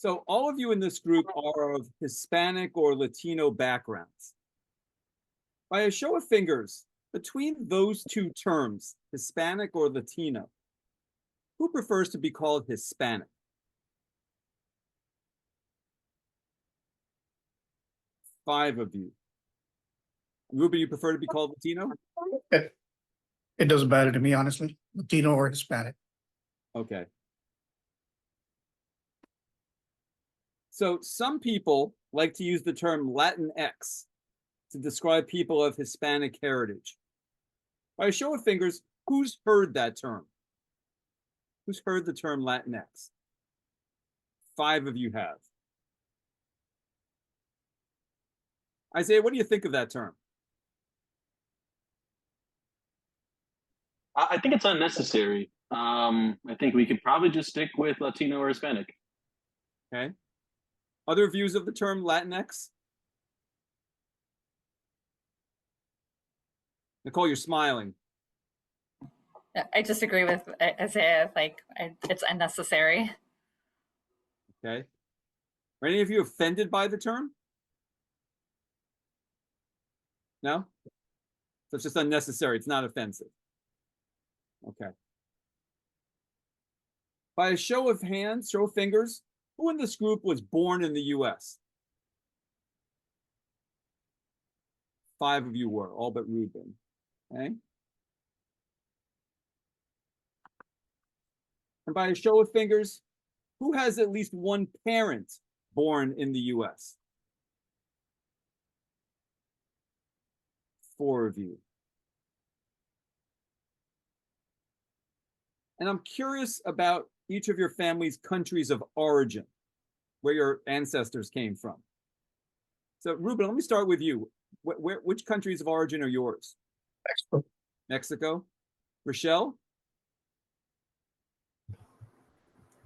So all of you in this group are of Hispanic or Latino backgrounds. By a show of fingers, between those two terms, Hispanic or Latino, who prefers to be called Hispanic? Five of you. Ruben, you prefer to be called Latino? It doesn't matter to me, honestly, Latino or Hispanic. Okay. So some people like to use the term Latinx to describe people of Hispanic heritage. By a show of fingers, who's heard that term? Who's heard the term Latinx? Five of you have. Isaiah, what do you think of that term? I think it's unnecessary. I think we could probably just stick with Latino or Hispanic. Okay. Other views of the term Latinx? Nicole, you're smiling. I disagree with Isaiah. It's unnecessary. Okay. Are any of you offended by the term? No? So it's just unnecessary. It's not offensive. Okay. By a show of hands, show of fingers, who in this group was born in the US? Five of you were, all but Ruben. Okay. And by a show of fingers, who has at least one parent born in the US? Four of you. And I'm curious about each of your family's countries of origin, where your ancestors came from. So Ruben, let me start with you. Which countries of origin are yours? Mexico. Mexico. Rochelle?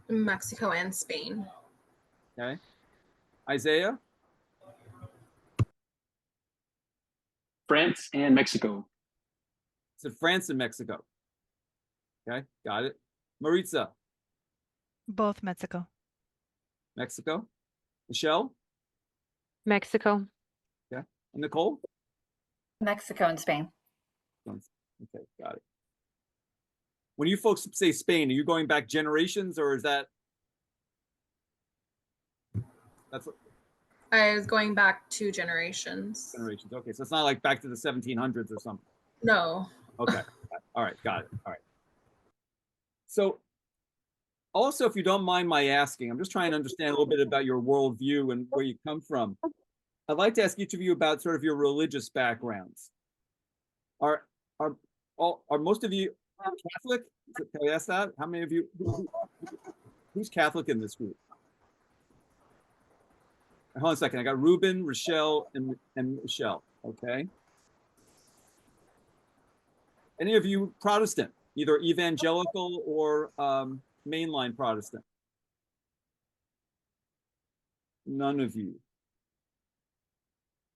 Mexico and Spain. Okay. Isaiah? France and Mexico. So France and Mexico. Okay, got it. Maritza? Both Mexico. Mexico. Michelle? Mexico. Okay. And Nicole? Mexico and Spain. Okay, got it. When you folks say Spain, are you going back generations, or is that's I was going back 2 generations. generations? Okay, so it's not like back to the 1700s or something. No. Okay. All right, got it. All right. So also, if you don't mind my asking, I'm just trying to understand a little bit about your worldview and where you come from. I'd like to ask each of you about sort of your religious backgrounds. Are most of you Catholic? Can I ask that? How many of you? Who's Catholic in this group? Hold on a second. I got Ruben, Rochelle, and Michelle. Okay. Any of you Protestant, either evangelical or mainline Protestant? None of you.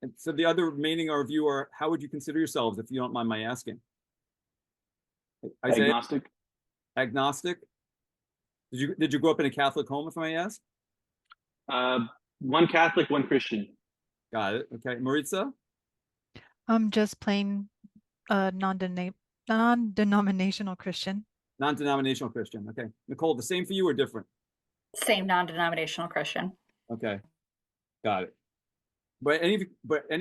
And so the other remaining of you are, how would you consider yourselves, if you don't mind my asking? Isaiah? Agnostic. Agnostic? Did you grow up in a Catholic home, if I may ask? One Catholic, one Christian. Got it. Okay. Maritza? Just plain non-denominational Christian. Non-denominational Christian. Okay. Nicole, the same for you or different? Same non-denominational Christian. Okay. Got it. But any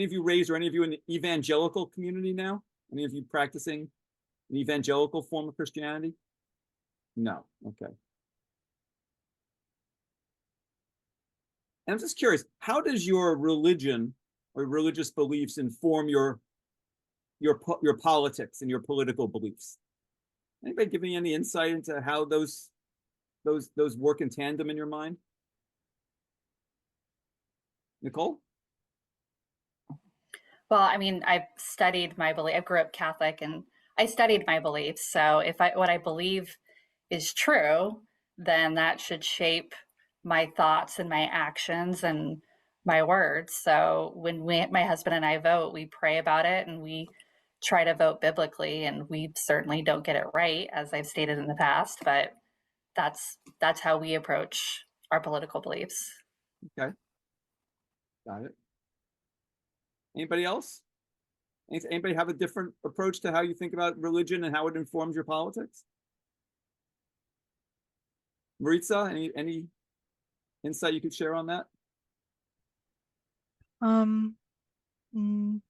of you raised, or any of you in the evangelical community now? Any of you practicing an evangelical form of Christianity? No. Okay. And I'm just curious, how does your religion or religious beliefs inform your politics and your political beliefs? Anybody give me any insight into how those work in tandem in your mind? Nicole? Well, I mean, I've studied my belief. I grew up Catholic, and I studied my beliefs. So if what I believe is true, then that should shape my thoughts and my actions and my words. So when my husband and I vote, we pray about it and we try to vote biblically, and we certainly don't get it right, as I've stated in the past, but that's how we approach our political beliefs. Okay. Got it. Anybody else? Anybody have a different approach to how you think about religion and how it informs your politics? Maritza, any insight you could share on that? Um, mm,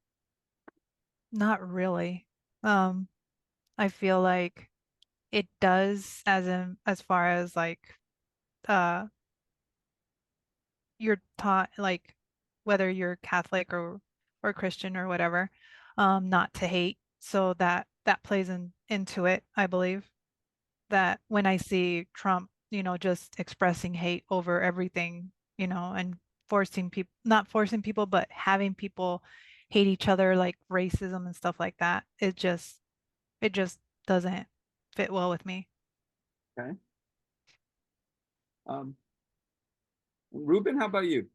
not really. I feel like it does as far as like uh you're taught like whether you're Catholic or Christian or whatever, not to hate. So that plays into it, I believe. That when I see Trump, just expressing hate over everything, and forcing people, not forcing people, but having people hate each other, like racism and stuff like that, it just doesn't fit well with me. Okay. Ruben, how about you?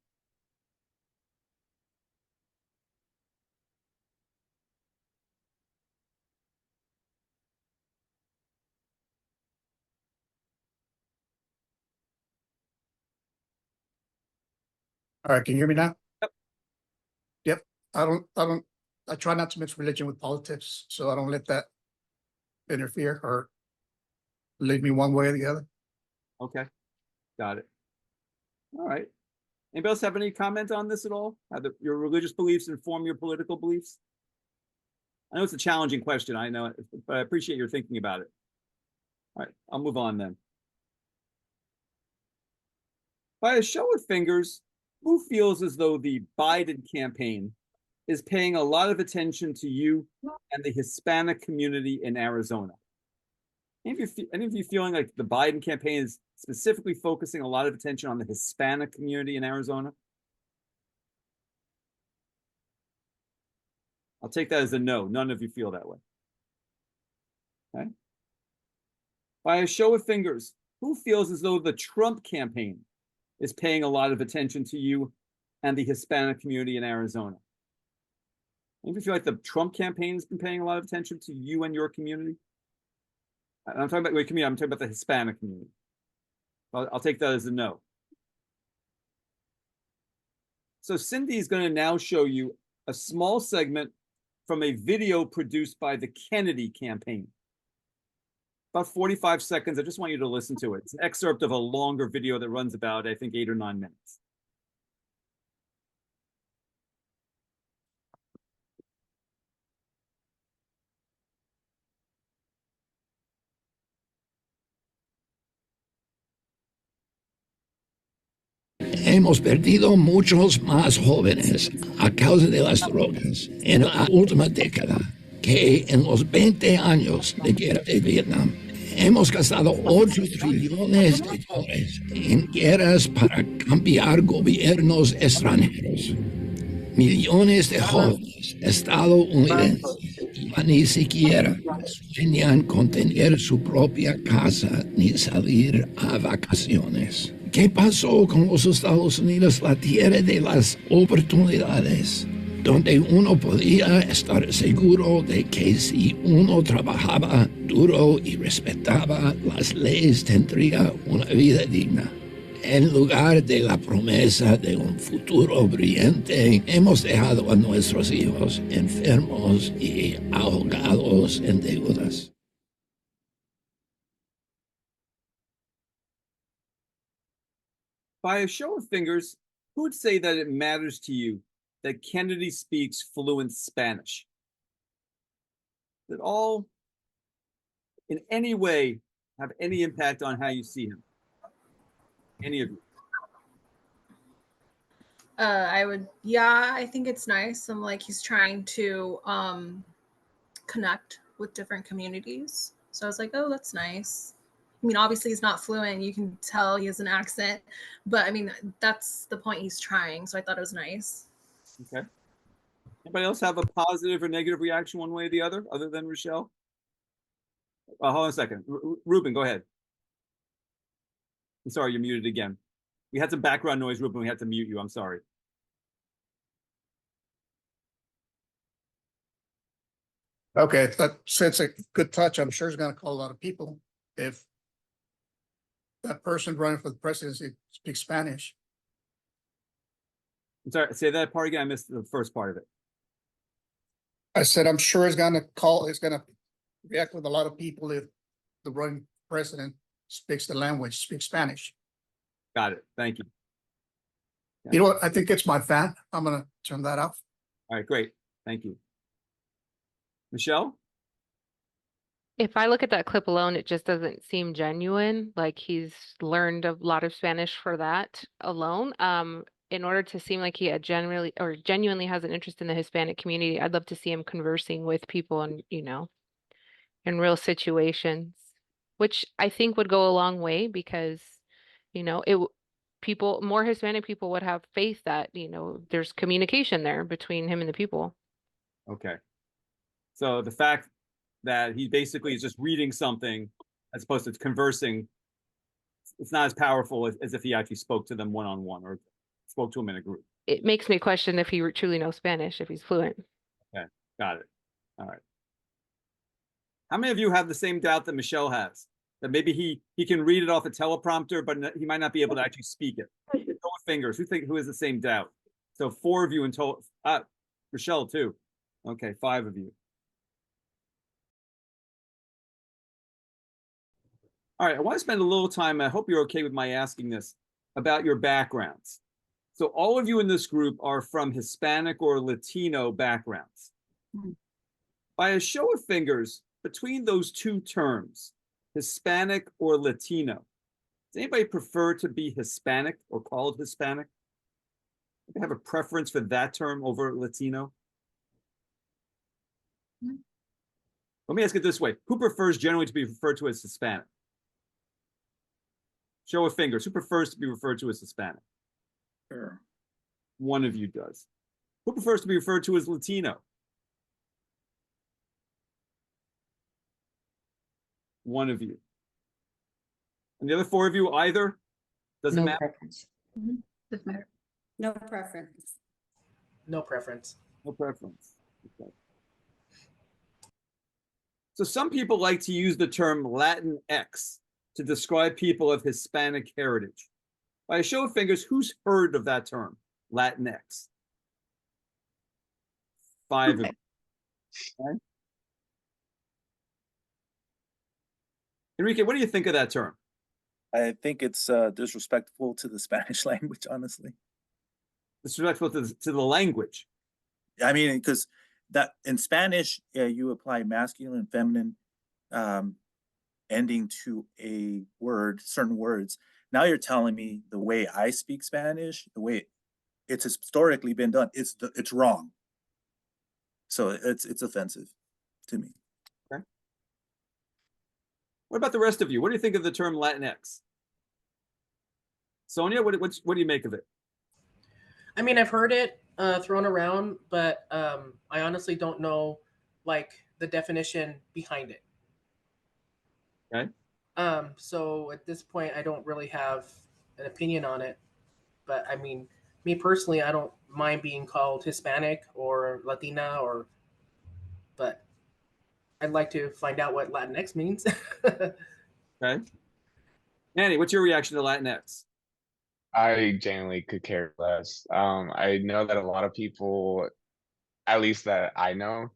All right, can you hear me now? Yep. Yep. I try not to mix religion with politics, so I don't let that interfere or lead me one way or the other. Okay, got it. All right. Anybody else have any comment on this at all? How your religious beliefs inform your political beliefs? I know it's a challenging question, I know, but I appreciate your thinking about it. All right, I'll move on then. By a show of fingers, who feels as though the Biden campaign is paying a lot of attention to you and the Hispanic community in Arizona? Any of you feeling like the Biden campaign is specifically focusing a lot of attention on the Hispanic community in Arizona? I'll take that as a no. None of you feel that way. Okay. By a show of fingers, who feels as though the Trump campaign is paying a lot of attention to you and the Hispanic community in Arizona? Any of you feel like the Trump campaign has been paying a lot of attention to you and your community? I'm talking about your community. I'm talking about the Hispanic community. I'll take that as a no. So Cindy is going to now show you a small segment from a video produced by the Kennedy campaign. About 45 seconds. I just want you to listen to it. It's an excerpt of a longer video that runs about, I think, 8 or 9 minutes. Hemos perdido muchos más jóvenes a causa de las drogas en la última década que en los 20 años de guerra de Vietnam. Hemos gastado 8 trillones de dólares en guerras para cambiar gobiernos extranjeros. Millones de jóvenes estadounidenses ya ni siquiera sueñan con tener su propia casa ni salir a vacaciones. ¿Qué pasó con los Estados Unidos, la tierra de las oportunidades, donde uno podía estar seguro de que si uno trabajaba duro y respetaba las leyes tendría una vida digna? En lugar de la promesa de un futuro brillante, hemos dejado a nuestros hijos enfermos y ahogados en deudas. By a show of fingers, who would say that it matters to you that Kennedy speaks fluent Spanish? That all, in any way, have any impact on how you see him? Any of you? I think it's nice. I'm like, he's trying to connect with different communities. So I was like, oh, that's nice. I mean, obviously he's not fluent. You can tell he has an accent, but I mean, that's the point he's trying. So I thought it was nice. Okay. Anybody else have a positive or negative reaction one way or the other than Rochelle? Hold on a second. Ruben, go ahead. I'm sorry, you're muted again. We had some background noise, Ruben. We had to mute you. I'm sorry. Okay, since a good touch, I'm sure it's going to call a lot of people if that person running for the presidency speaks Spanish. I'm sorry, say that part again. I missed the first part of it. I said, I'm sure it's gonna react with a lot of people if the running president speaks the language, speaks Spanish. Got it. Thank you. You know what? I think it's my fan. I'm gonna turn that off. All right, great. Thank you. Michelle? If I look at that clip alone, it just doesn't seem genuine. Like he's learned a lot of Spanish for that alone. In order to seem like he had genuinely has an interest in the Hispanic community, I'd love to see him conversing with people and, in real situations, which I think would go a long way because, more Hispanic people would have faith that, there's communication there between him and the people. Okay. So the fact that he basically is just reading something as opposed to conversing, it's not as powerful as if he actually spoke to them one-on-one or spoke to them in a group. It makes me question if he truly knows Spanish, if he's fluent. Okay, got it. All right. How many of you have the same doubt that Michelle has? That maybe he can read it off a teleprompter, but he might not be able to actually speak it. Show of fingers. Who has the same doubt? So 4 of you in total. Michelle too. Okay, 5 of you. All right, I want to spend a little time. I hope you're okay with my asking this about your backgrounds. So all of you in this group are from Hispanic or Latino backgrounds. By a show of fingers, between those two terms, Hispanic or Latino, does anybody prefer to be Hispanic or called Hispanic? Do you have a preference for that term over Latino? Let me ask it this way. Who prefers generally to be referred to as Hispanic? Show of fingers. Who prefers to be referred to as Hispanic? Sure. One of you does. Who prefers to be referred to as Latino? One of you. And the other 4 of you, either? Doesn't matter? Preference. Doesn't matter. No preference. No preference. No preference. Okay. So some people like to use the term Latinx to describe people of Hispanic heritage. By a show of fingers, who's heard of that term, Latinx? 5 of you. Okay. Enrique, what do you think of that term? I think it's disrespectful to the Spanish language, honestly. Disrespectful to the language. I mean, because that in Spanish, you apply masculine and feminine ending to a word, certain words. Now you're telling me the way I speak Spanish, the way it's historically been done, it's wrong. So it's offensive to me. Okay. What about the rest of you? What do you think of the term Latinx? Sonia, what do you make of it? I mean, I've heard it thrown around, but I honestly don't know like the definition behind it. Okay. So at this point, I don't really have an opinion on it. But I mean, me personally, I don't mind being called Hispanic or Latina but I'd like to find out what Latinx means. Okay. Annie, what's your reaction to Latinx? I genuinely could care less. I know that a lot of people, at least that I know,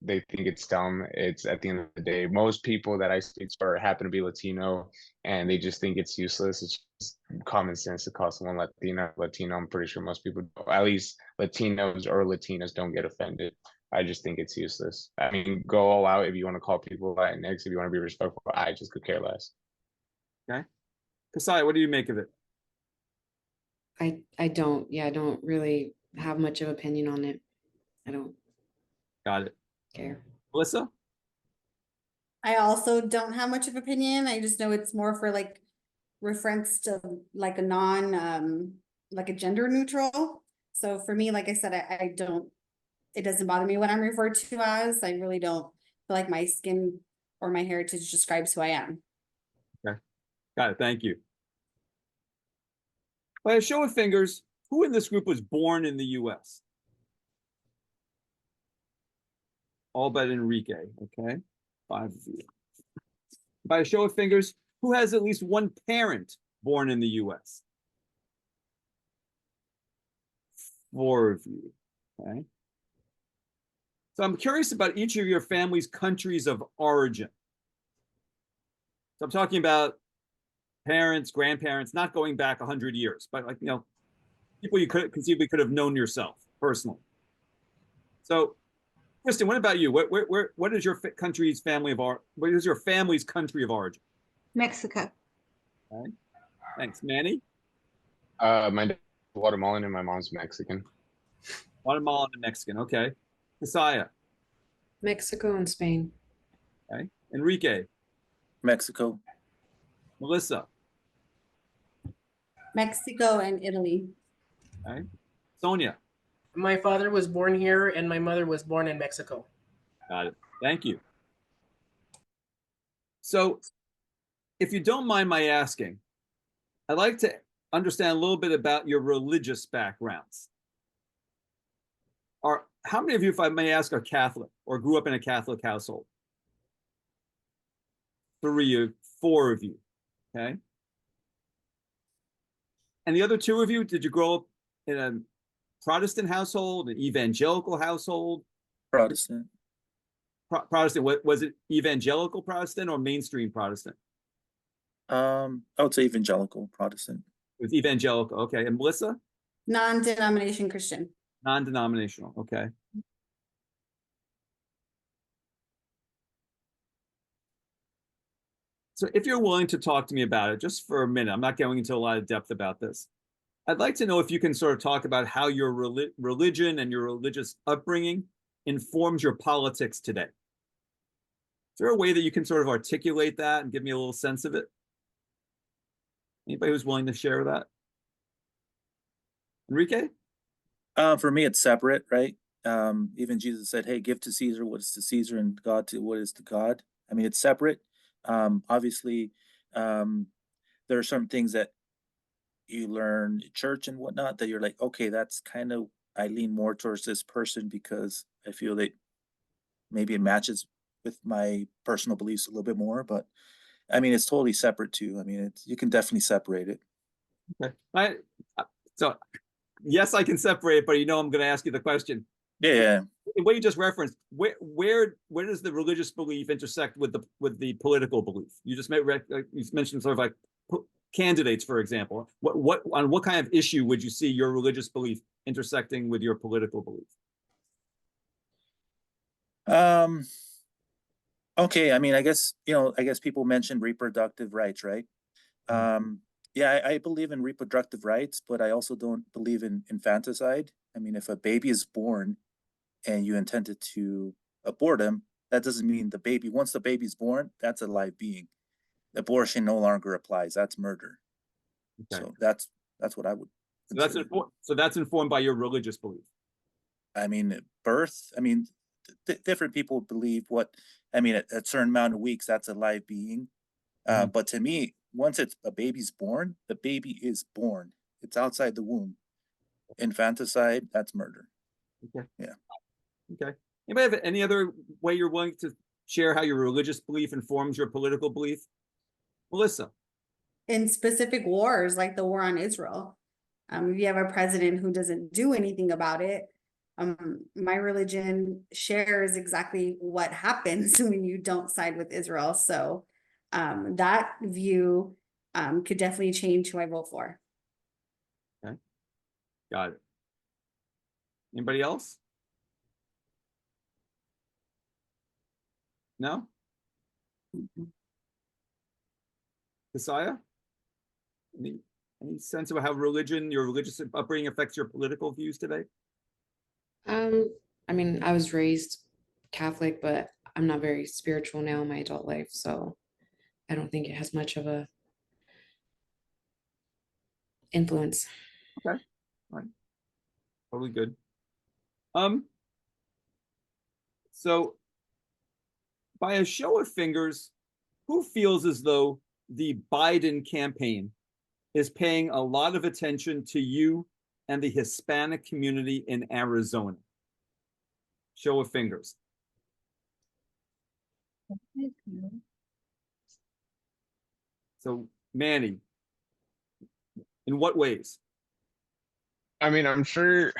they think it's dumb. It's at the end of the day, most people that I speak to happen to be Latino, and they just think it's useless. It's just common sense to call someone Latino. I'm pretty sure most people, at least Latinos or Latinas, don't get offended. I just think it's useless. I mean, go all out if you want to call people Latinx, if you want to be respectful. I just could care less. Okay. Kasai, what do you make of it? I don't really have much of opinion on it. I don't Got it. care. Melissa? I also don't have much of opinion. I just know it's more for like reference to like a like a gender neutral. So for me, like I said, I don't, it doesn't bother me what I'm referred to as. I really don't feel like my skin or my heritage describes who I am. Okay. Got it. Thank you. By a show of fingers, who in this group was born in the US? All but Enrique. Okay. 5 of you. By a show of fingers, who has at least one parent born in the US? 4 of you, okay? So I'm curious about each of your family's countries of origin. So I'm talking about parents, grandparents, not going back 100 years, but like, people you could conceivably could have known yourself personally. So, Kristen, what about you? What is your country's family of what is your family's country of origin? Mexico. Okay. Thanks. Manny? My dad's Guatemalan and my mom's Mexican. Guatemalan and Mexican. Okay. Messiah? Mexico and Spain. Okay. Enrique? Mexico. Melissa? Mexico and Italy. Okay. Sonia? My father was born here and my mother was born in Mexico. Got it. Thank you. So, if you don't mind my asking, I'd like to understand a little bit about your religious backgrounds. How many of you, if I may ask, are Catholic or grew up in a Catholic household? 4 of you, okay? And the other 2 of you, did you grow up in a Protestant household, an evangelical household? Protestant. Protestant, was it evangelical Protestant or mainstream Protestant? I would say evangelical Protestant. It was evangelical, okay. And Melissa? Non-denomination Christian. Non-denominational, okay. So if you're willing to talk to me about it just for a minute, I'm not going into a lot of depth about this. I'd like to know if you can sort of talk about how your religion and your religious upbringing informs your politics today. Is there a way that you can sort of articulate that and give me a little sense of it? Anybody who's willing to share that? Enrique? For me, it's separate, right? Even Jesus said, hey, give to Caesar what is to Caesar and God to what is to God. I mean, it's separate. Obviously, there are some things that you learn in church and whatnot that you're like, okay, that's kind of, I lean more towards this person because I feel that maybe it matches with my personal beliefs a little bit more. But I mean, it's totally separate too. I mean, you can definitely separate it. Okay. So yes, I can separate, but I'm going to ask you the question. Yeah. What you just referenced, where does the religious belief intersect with the political belief? You just mentioned sort of like candidates, for example. On what kind of issue would you see your religious belief intersecting with your political belief? Okay. I mean, I guess people mentioned reproductive rights, right? Yeah, I believe in reproductive rights, but I also don't believe in infanticide. I mean, if a baby is born and you intended to abort him, that doesn't mean once the baby's born, that's a live being. Abortion no longer applies. That's murder. Okay. So that's what I would. So that's informed by your religious belief. I mean, birth. I mean, different people believe at a certain amount of weeks, that's a live being. But to me, once a baby's born, the baby is born. It's outside the womb. Infanticide, that's murder. Okay. Yeah. Okay. Anybody have any other way you're willing to share how your religious belief informs your political belief? Melissa? In specific wars, like the war on Israel. If you have a president who doesn't do anything about it, my religion shares exactly what happens when you don't side with Israel. So that view could definitely change who I vote for. Okay. Got it. Anybody else? No? Messiah? Any sense of how your religious upbringing affects your political views today? I mean, I was raised Catholic, but I'm not very spiritual now in my adult life, so I don't think it has much of a influence. Okay. All right. Totally good. So by a show of fingers, who feels as though the Biden campaign is paying a lot of attention to you and the Hispanic community in Arizona? Show of fingers. So Manny, in what ways? I mean, I'm sure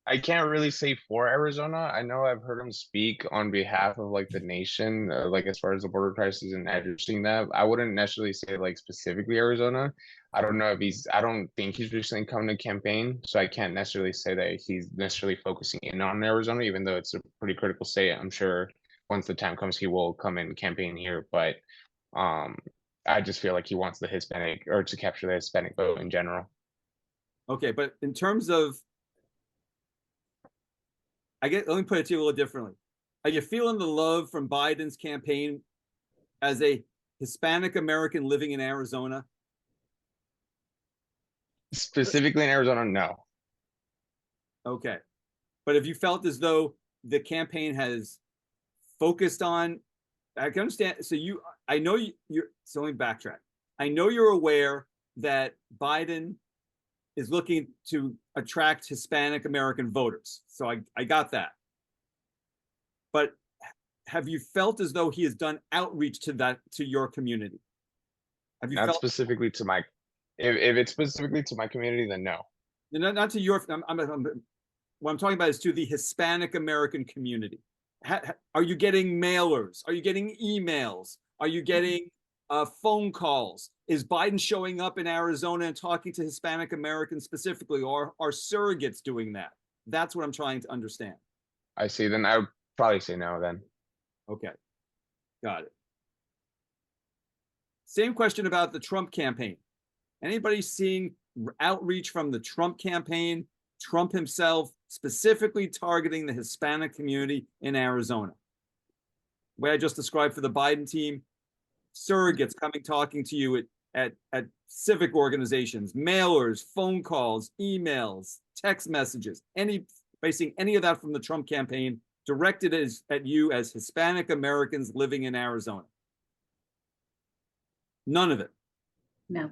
I can't really say for Arizona. I know I've heard him speak on behalf of like the nation, like as far as the border crisis and addressing that. I wouldn't necessarily say like specifically Arizona. I don't know if I don't think he's recently come to campaign, so I can't necessarily say that he's necessarily focusing in on Arizona, even though it's a pretty critical state. I'm sure once the time comes, he will come and campaign here, but um, I just feel like he wants the Hispanic or to capture the Hispanic vote in general. Okay, but in terms of, let me put it to you a little differently. Are you feeling the love from Biden's campaign as a Hispanic American living in Arizona? Specifically in Arizona, no. Okay. But have you felt as though the campaign has focused on, I can understand. So I know so let me backtrack. I know you're aware that Biden is looking to attract Hispanic American voters. So I got that. But have you felt as though he has done outreach to your community? Have you Not felt specifically to my, if it's specifically to my community, then no. not to your, what I'm talking about is to the Hispanic American community. Are you getting mailers? Are you getting emails? Are you getting phone calls? Is Biden showing up in Arizona and talking to Hispanic Americans specifically, or are surrogates doing that? That's what I'm trying to understand. I see. Then I would probably say no then. Okay, got it. Same question about the Trump campaign. Anybody seeing outreach from the Trump campaign, Trump himself, specifically targeting the Hispanic community in Arizona? The way I just described for the Biden team, surrogates coming talking to you at civic organizations, mailers, phone calls, emails, text messages, basing any of that from the Trump campaign directed at you as Hispanic Americans living in Arizona? None of it. No.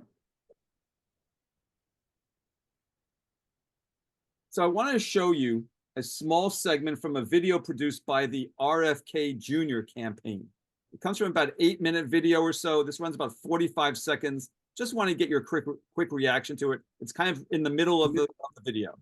So I want to show you a small segment from a video produced by the RFK Jr. campaign. It comes from about 8-minute video or so. This runs about 45 seconds. Just want to get your quick reaction to it. It's kind of in the middle of the video.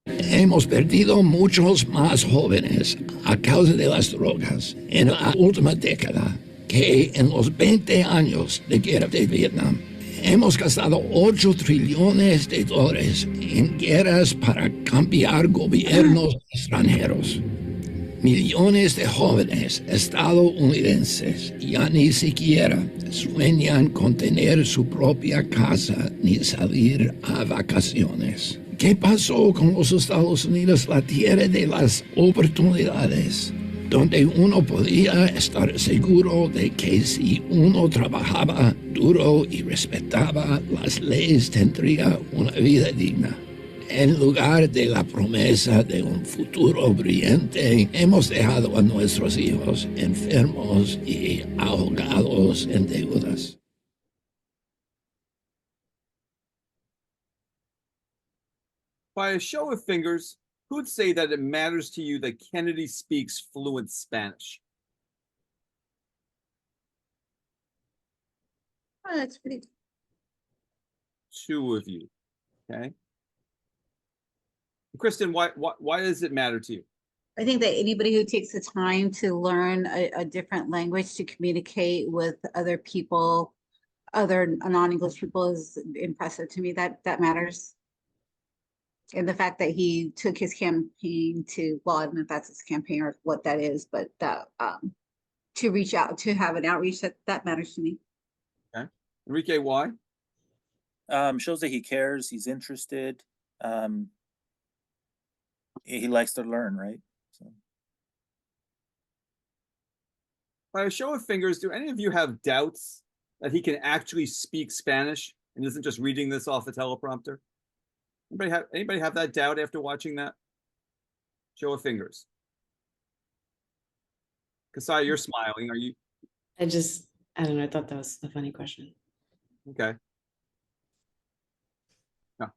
Hemos perdido muchos más jóvenes a causa de las drogas en la última década que en los 20 años de guerra de Vietnam. Hemos gastado 8 trillones de dólares en guerras para cambiar gobiernos extranjeros. Millones de jóvenes estadounidenses ya ni siquiera sueñan con tener su propia casa ni salir a vacaciones. ¿Qué pasó con los Estados Unidos, la tierra de las oportunidades, donde uno podía estar seguro de que si uno trabajaba duro y respetaba las leyes tendría una vida digna? En lugar de la promesa de un futuro brillante, hemos dejado a nuestros hijos enfermos y ahogados en deudas. By a show of fingers, who would say that it matters to you that Kennedy speaks fluent Spanish? Oh, that's pretty. 2 of you, okay? Kristen, why does it matter to you? I think that anybody who takes the time to learn a different language to communicate with other people, other non-English people, is impressive to me. That matters. And the fact that he took his campaign to, well, I don't know if that's his campaign or what that is, but that to reach out, to have an outreach, that matters to me. Okay. Enrique, why? Shows that he cares, he's interested. He likes to learn, right? So. By a show of fingers, do any of you have doubts that he can actually speak Spanish and isn't just reading this off a teleprompter? Anybody have that doubt after watching that? Show of fingers. Kasai, you're smiling. Are you? I don't know. I thought that was a funny question. Okay. No,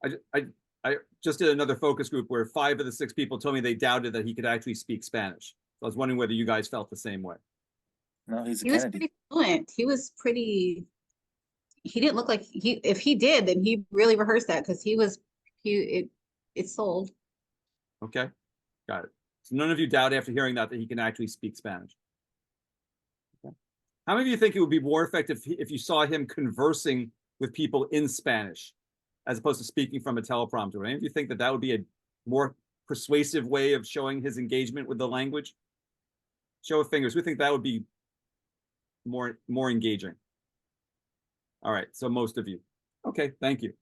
I just did another focus group where 5 of the 6 people told me they doubted that he could actually speak Spanish. So I was wondering whether you guys felt the same way. No, he's a He was Kennedy. pretty fluent. He didn't look like if he did, then he really rehearsed that because it sold. Okay, got it. So none of you doubt after hearing that he can actually speak Spanish. Okay. How many of you think it would be more effective if you saw him conversing with people in Spanish as opposed to speaking from a teleprompter? Any of you think that that would be a more persuasive way of showing his engagement with the language? Show of fingers. We think that would be more engaging. All right, so most of you. Okay, thank you.